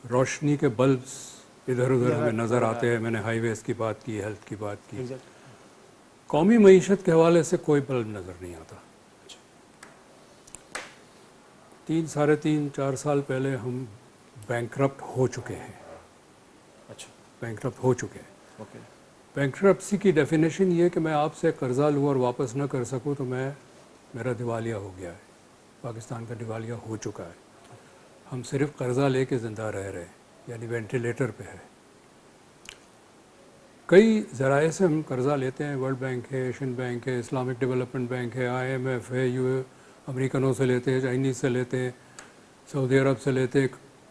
रोशनी के बल्ब्स इधर उधर हमें नज़र आते हैं। मैंने हाईवेज़ की बात की, हेल्थ की बात की। कौमी मईशत के हवाले से कोई बल्ब नज़र नहीं आता। 3, साढ़े 3, 4 साल पहले हम बैंकरप्ट हो चुके हैं। अच्छा, बैंकरप्ट हो चुके हैं। ओके। بینکرپسی کی ڈیفینیشن یہ کہ میں آپ سے قرضہ لوں اور واپس نہ کر سکوں تو میرا دیوالیہ ہو گیا ہے، پاکستان کا دیوالیہ ہو چکا ہے، ہم صرف قرضہ لے کے زندہ رہ رہے ہیں، یعنی وینٹیلیٹر پہ ہے۔ کئی ذرائع سے ہم قرضہ لیتے ہیں، ورلڈ بینک ہے، ایشین بینک ہے، اسلامک ڈیولپمنٹ بینک ہے، IMF ہے، امریکنوں سے لیتے ہیں، چائنیز سے لیتے ہیں، سعودی عرب سے لیتے ہیں،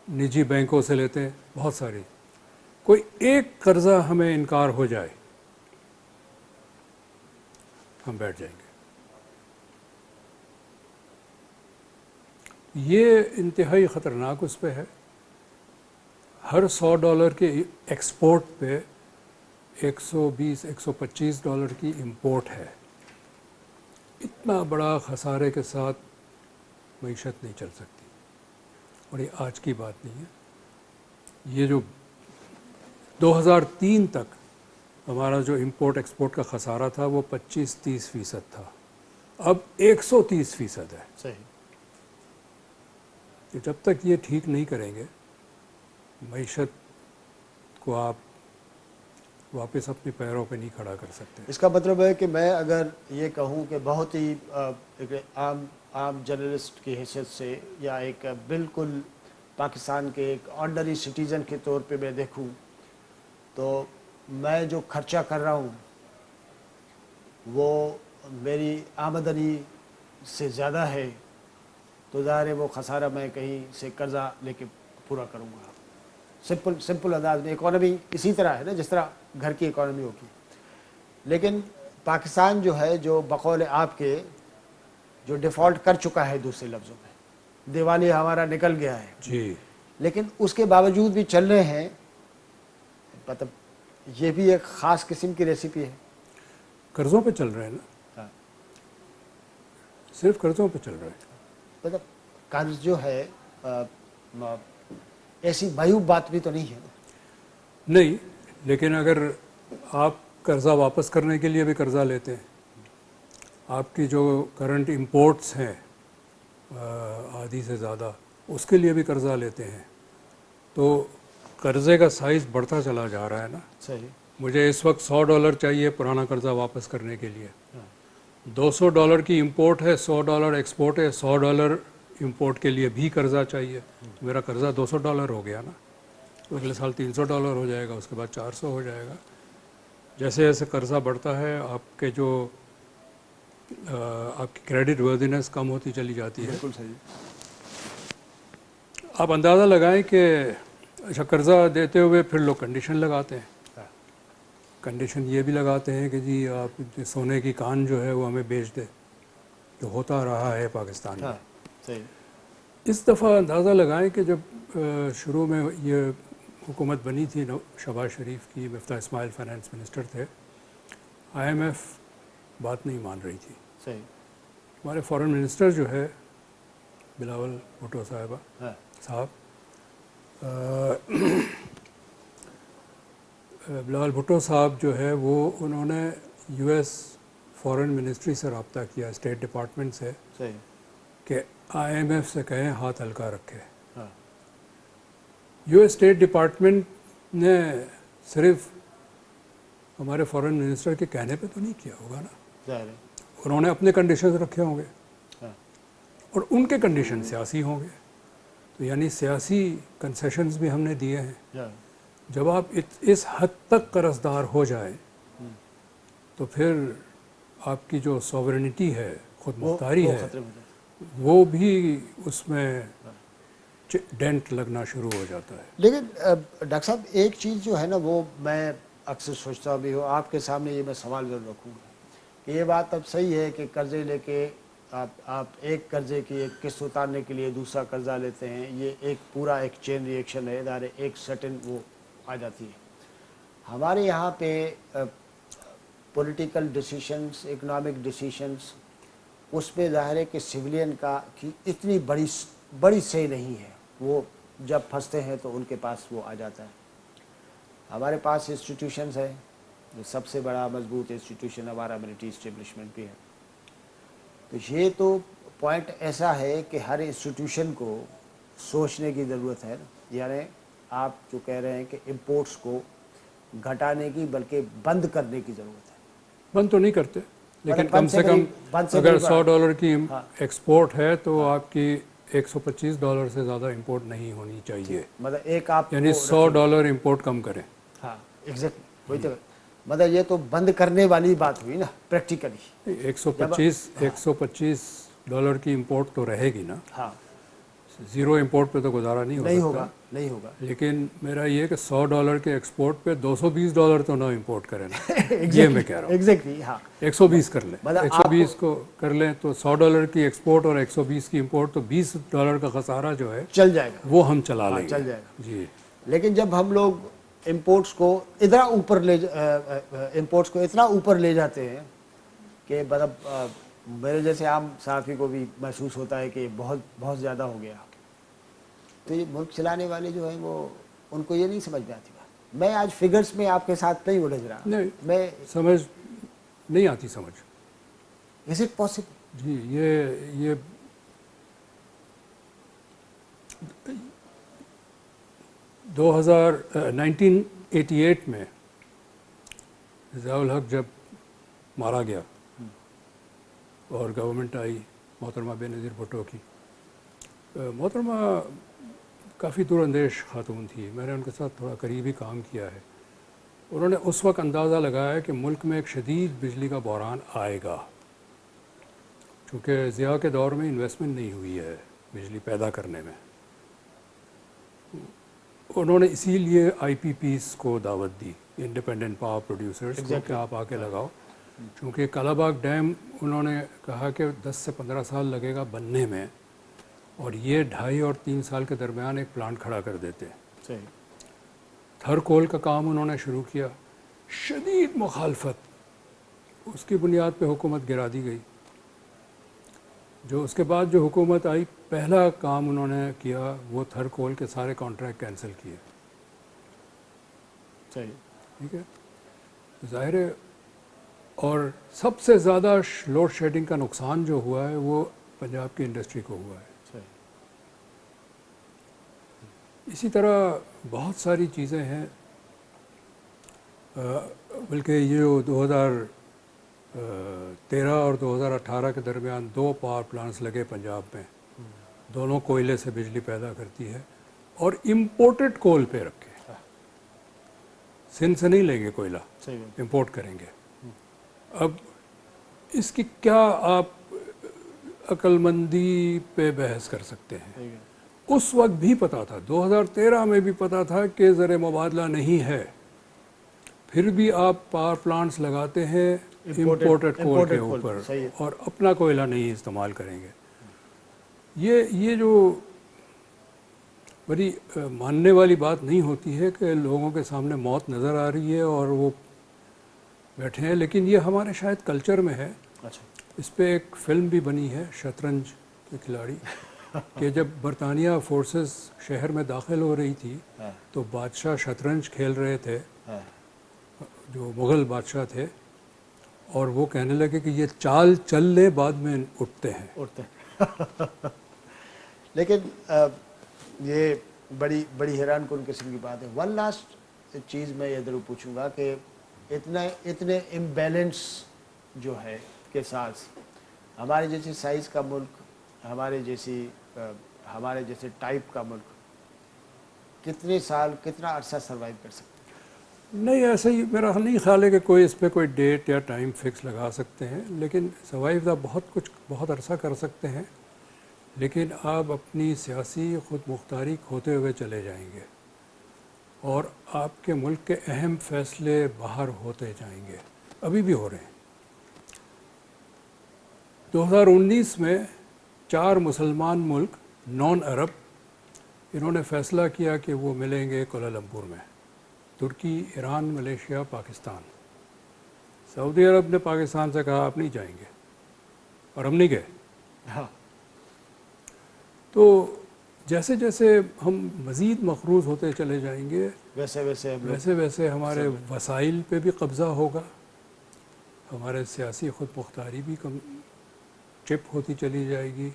نجی بینکوں سے لیتے ہیں، بہت ساری۔ کوئی ایک قرضہ ہمیں انکار ہو جائے ہم بیٹھ جائیں گے۔ یہ انتہائی خطرناک اس پہ ہے۔ ہر $100 کے ایکسپورٹ پہ $120-125 کی امپورٹ ہے۔ اتنا بڑا خسارے کے ساتھ معیشت نہیں چل سکتی، اور یہ آج کی بات نہیں ہے۔ یہ جو 2003 تک ہمارا جو امپورٹ ایکسپورٹ کا خسارہ تھا وہ 25-30% تھا، اب 130% ہے۔ صحیح۔ کہ جب تک یہ ٹھیک نہیں کریں گے معیشت کو آپ واپس اپنے پیروں پہ نہیں کھڑا کر سکتے۔ اس کا مطلب ہے کہ میں اگر یہ کہوں کہ بہت ہی ایک عام جرنلسٹ کی حیثیت سے، یا ایک بالکل پاکستان کے ایک آرڈنری سٹیزن کے طور پہ میں دیکھوں تو میں جو خرچہ کر رہا ہوں وہ میری آمدنی سے زیادہ ہے، تو ظاہر ہے وہ خسارہ میں کہیں سے قرضہ لے کے پورا کروں گا۔ سمپل انداز میں اکانومی اسی طرح ہے نا جس طرح گھر کی اکانومی ہوگی۔ لیکن پاکستان جو ہے، جو بقول آپ کے جو ڈیفالٹ کر چکا ہے، دوسرے لفظوں میں دیوالیہ ہمارا نکل گیا ہے، جی، لیکن اس کے باوجود بھی چل رہے ہیں، مطلب یہ بھی ایک خاص قسم کی ریسیپی ہے۔ قرضوں پہ چل رہے ہیں نا، ہاں، صرف قرضوں پہ چل رہے ہیں۔ مطلب قرض جو ہے ایسی معیوب بات بھی تو نہیں ہے۔ نہیں، لیکن اگر آپ قرضہ واپس کرنے کے لیے بھی قرضہ لیتے ہیں، آپ کی جو کرنٹ امپورٹس ہیں آدھی سے زیادہ، اس کے لیے بھی قرضہ لیتے ہیں، تو قرضے کا سائز بڑھتا چلا جا رہا ہے نا۔ صحیح۔ مجھے اس وقت $100 چاہیے پرانا قرضہ واپس کرنے کے لیے، $200 کی امپورٹ ہے، $100 ایکسپورٹ ہے، $100 امپورٹ کے لیے بھی قرضہ چاہیے، میرا قرضہ $200 ہو گیا نا، اگلے سال $300 ہو جائے گا، اس کے بعد $400 ہو جائے گا۔ جیسے جیسے قرضہ بڑھتا ہے آپ کے جو آپ کی کریڈٹ ورتھینس کم ہوتی چلی جاتی ہے۔ بالکل صحیح۔ آپ اندازہ لگائیں کہ اچھا قرضہ دیتے ہوئے پھر لوگ کنڈیشن لگاتے ہیں، کنڈیشن یہ بھی لگاتے ہیں کہ جی آپ سونے کی کان جو ہے وہ ہمیں بیچ دے، جو ہوتا رہا ہے پاکستان میں۔ ہاں، صحیح۔ اس دفعہ اندازہ لگائیں کہ جب شروع میں یہ حکومت بنی تھی شہباز شریف کی، مفتاح اسماعیل فائنانس منسٹر تھے، IMF بات نہیں مان رہی تھی۔ صحیح۔ ہمارے فارن منسٹر جو ہے بلاول بھٹو ہاں، صاحب، بلاول بھٹو صاحب جو ہے وہ انہوں نے US فارن منسٹری سے رابطہ کیا، اسٹیٹ ڈپارٹمنٹ سے، صحیح۔ کہ IMF سے کہیں ہاتھ ہلکا رکھے۔ ہاں، US اسٹیٹ ڈپارٹمنٹ نے صرف ہمارے فارن منسٹر کے کہنے پہ تو نہیں کیا ہوگا نا، ظاہر ہے۔ انہوں نے اپنے کنڈیشنز رکھے ہوں گے، ہاں، اور ان کے کنڈیشن سیاسی ہوں گے، تو یعنی سیاسی کنسیشنز بھی ہم نے دیے ہیں۔ ہاں، جب آپ اس حد تک قرض دار ہو جائیں تو پھر آپ کی جو سوورنٹی ہے، خود مختاری وہ ہے، خطرے میں ہے۔ وہ بھی اس میں ڈینٹ لگنا شروع ہو جاتا ہے۔ لیکن ڈاکٹر صاحب ایک چیز جو ہے نا، وہ میں اکثر سوچتا بھی ہوں، آپ کے سامنے یہ میں سوال ضرور رکھوں گا کہ یہ بات اب صحیح ہے کہ قرضے لے کے آپ ایک قرضے کی ایک قسط اتارنے کے لیے دوسرا قرضہ لیتے ہیں، یہ ایک پورا ایک چین ری ایکشن ہے، ادارے ایک سرٹن وہ آ جاتی ہے۔ ہمارے یہاں پہ پولیٹیکل ڈیسیشنز، اکنامک ڈیسیشنز، اس پہ ظاہر ہے کہ سویلین کی اتنی بڑی سے نہیں ہے، وہ جب پھنستے ہیں تو ان کے پاس وہ آ جاتا ہے۔ ہمارے پاس انسٹیٹیوشنز ہیں، جو سب سے بڑا مضبوط انسٹیٹیوشن ہمارا ملٹری اسٹیبلشمنٹ بھی ہے۔ تو یہ تو پوائنٹ ایسا ہے کہ ہر انسٹیٹیوشن کو سوچنے کی ضرورت ہے، یعنی آپ جو کہہ رہے ہیں کہ امپورٹس کو घटाने की बल्कि बंद करने की ज़रूरत है। बंद तो नहीं करते, लेकिन मतलब कम से कम बंद से अगर करीब $100 की हाँ। एक्सपोर्ट है तो आपकी $125 से ज़्यादा इंपोर्ट नहीं होनी चाहिए, मतलब एक आप यानी वो रखें। $100 इंपोर्ट कम करें। हाँ एग्जैक्टली, वही तो मतलब ये तो बंद करने वाली बात हुई ना प्रैक्टिकली। 125 $125 की इंपोर्ट तो रहेगी ना, हाँ ज़ीरो इंपोर्ट पे तो गुजारा नहीं हो नहीं सकता। होगा, नहीं होगा। लेकिन मेरा ये कि $100 के एक्सपोर्ट पे $220 तो ना इंपोर्ट करें ना, ये मैं कह रहा हूँ। एग्जैक्टली हाँ 120 कर लें, मतलब 120 को कर लें तो $100 की एक्सपोर्ट और 120 की इंपोर्ट, तो $20 का खसारा जो है चल जाएगा, वो हम चला हाँ लेंगे। चल जाएगा। जी, लेकिन जब हम लोग इंपोर्ट्स को इतना ऊपर इंपोर्ट्स को इतना ऊपर ले जाते हैं कि मतलब मेरे जैसे आम साथी को भी महसूस होता है कि बहुत बहुत ज़्यादा हो गया, तो ये मुल्क चलाने वाले जो हैं वो उनको ये नहीं समझ में आती बात। मैं आज फिगर्स में आपके साथ नहीं उलझ रहा, नहीं मैं समझ नहीं आती समझ। Is it possible? जी, ये 1988 में ज़ियाउल हक जब मारा गया और गवर्नमेंट आई मोहतरमा बेनज़ीर भुट्टो की, मोहतरमा काफ़ी दूरअंदेश खातून थी, मैंने उनके साथ थोड़ा करीबी काम किया है। उन्होंने उस वक्त अंदाज़ा लगाया कि मुल्क में एक शदीद बिजली का बहरान आएगा, चूँकि ज़िया के दौर में इन्वेस्टमेंट नहीं हुई है बिजली पैदा करने में। उन्होंने इसीलिए IPPs को दावत दी, इंडिपेंडेंट पावर प्रोड्यूसर्स को, कि आप आके लगाओ। चूँकि कालाबाग डैम उन्होंने कहा कि 10 से 15 साल लगेगा बनने में, और ये 2.5 और 3 साल के दरमियान एक प्लांट खड़ा कर देते। सही। थर कोल का काम उन्होंने शुरू किया, शदीद मुखालफत, उसकी बुनियाद पे हुकूमत गिरा दी गई। जो उसके बाद जो हुकूमत आई, पहला काम उन्होंने किया वो थर कोल के सारे कॉन्ट्रैक्ट कैंसिल किए। सही। ठीक है, ज़ाहिर है। और सबसे ज़्यादा लोड शेडिंग का नुकसान जो हुआ है वो पंजाब की इंडस्ट्री को हुआ है। सही। इसी तरह बहुत सारी चीज़ें हैं, बल्कि ये जो 2013 और 2018 के दरमियान 2 पावर प्लांट्स लगे पंजाब में, दोनों कोयले से बिजली पैदा करती है और इम्पोर्टेड कोल पे रखे। सिंध से नहीं लेंगे कोयला, सही। इंपोर्ट करेंगे। अब इसकी क्या आप अक्लमंदी पे बहस कर सकते हैं। उस वक्त भी पता था, 2013 में भी पता था कि ज़र मुबादला नहीं है, फिर भी आप पावर प्लांट्स लगाते हैं इम्पोर्टेड कोल के ऊपर और अपना कोयला नहीं इस्तेमाल करेंगे। ये जो बड़ी मानने वाली बात नहीं होती है कि लोगों के सामने मौत नज़र आ रही है और वो बैठे हैं, लेकिन ये हमारे शायद कल्चर में है। अच्छा। इस पे एक फ़िल्म भी बनी है, शतरंज के खिलाड़ी, कि जब बरतानिया फोर्सेस शहर में दाखिल हो रही थी तो बादशाह शतरंज खेल रहे थे, जो मुग़ल बादशाह थे, और वो कहने लगे कि ये चाल चल ले बाद में उठते हैं। लेकिन ये बड़ी हैरान कन किस्म की बात है। वन लास्ट चीज़ मैं ये ज़रूर पूछूंगा कि इतने इम्बैलेंस जो है के साथ हमारे जैसे साइज़ का मुल्क, हमारे जैसे टाइप का मुल्क कितने साल, कितना अरसा सर्वाइव कर सकते हैं? नहीं, ऐसे ही मेरा नहीं ख्याल है कि कोई इस पर कोई डेट या टाइम फिक्स लगा सकते हैं, लेकिन सर्वाइव का बहुत अरसा कर सकते हैं, लेकिन आप अपनी सियासी खुद मुख्तारी खोते हुए चले जाएंगे और आपके मुल्क के अहम फैसले बाहर होते जाएंगे, अभी भी हो रहे हैं। 2019 में 4 मुसलमान मुल्क नॉन अरब, इन्होंने फ़ैसला किया कि वो मिलेंगे कोलालमपुर में, तुर्की, ईरान, मलेशिया, पाकिस्तान। सऊदी अरब ने पाकिस्तान से कहा आप नहीं जाएंगे, और हम नहीं गए। हाँ। तो जैसे जैसे हम मज़ीद मखरूज होते चले जाएंगे वैसे वैसे हमारे वसाइल पे भी कब्ज़ा होगा, हमारे सियासी खुद मुख्तारी भी कम चिप होती चली जाएगी,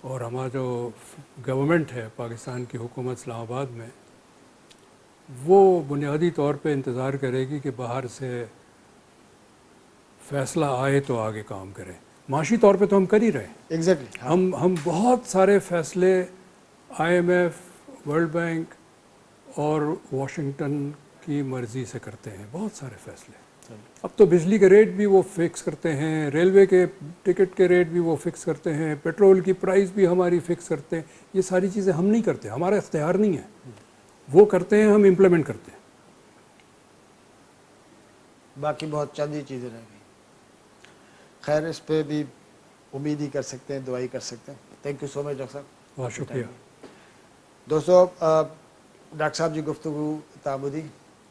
और हमारा जो गवर्नमेंट है पाकिस्तान की हुकूमत इस्लामाबाद में, وہ بنیادی طور پہ انتظار کرے گی کہ باہر سے فیصلہ آئے تو آگے کام کریں. معاشی طور پہ تو ہم کر ہی رہے ہیں. ایگزیکٹلی. ہم بہت سارے فیصلے I M F, world bank اور واشنگٹن کی مرضی سے کرتے ہیں، بہت سارے فیصلے. اب تو بجلی کے ریٹ بھی وہ فکس کرتے ہیں، ریلوے کے ٹکٹ کے ریٹ بھی وہ فکس کرتے ہیں، پیٹرول کی پرائز بھی ہماری فکس کرتے ہیں. یہ ساری چیزیں ہم نہیں کرتے، ہمارا اختیار نہیں ہے. وہ کرتے ہیں، ہم امپلیمنٹ کرتے ہیں. باقی بہت چند ہی چیزیں رہ گئی. خیر اس پہ بھی امید ہی کر سکتے ہیں، دعائی کر سکتے ہیں. Thank you so much doctor صاحب. بہت شکریہ. دوستو ڈاکٹر صاحب جی گفتگو تعبدی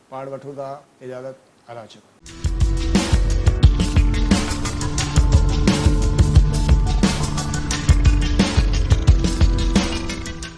پاڑ وٹھو دا اجازت اللہ چکا.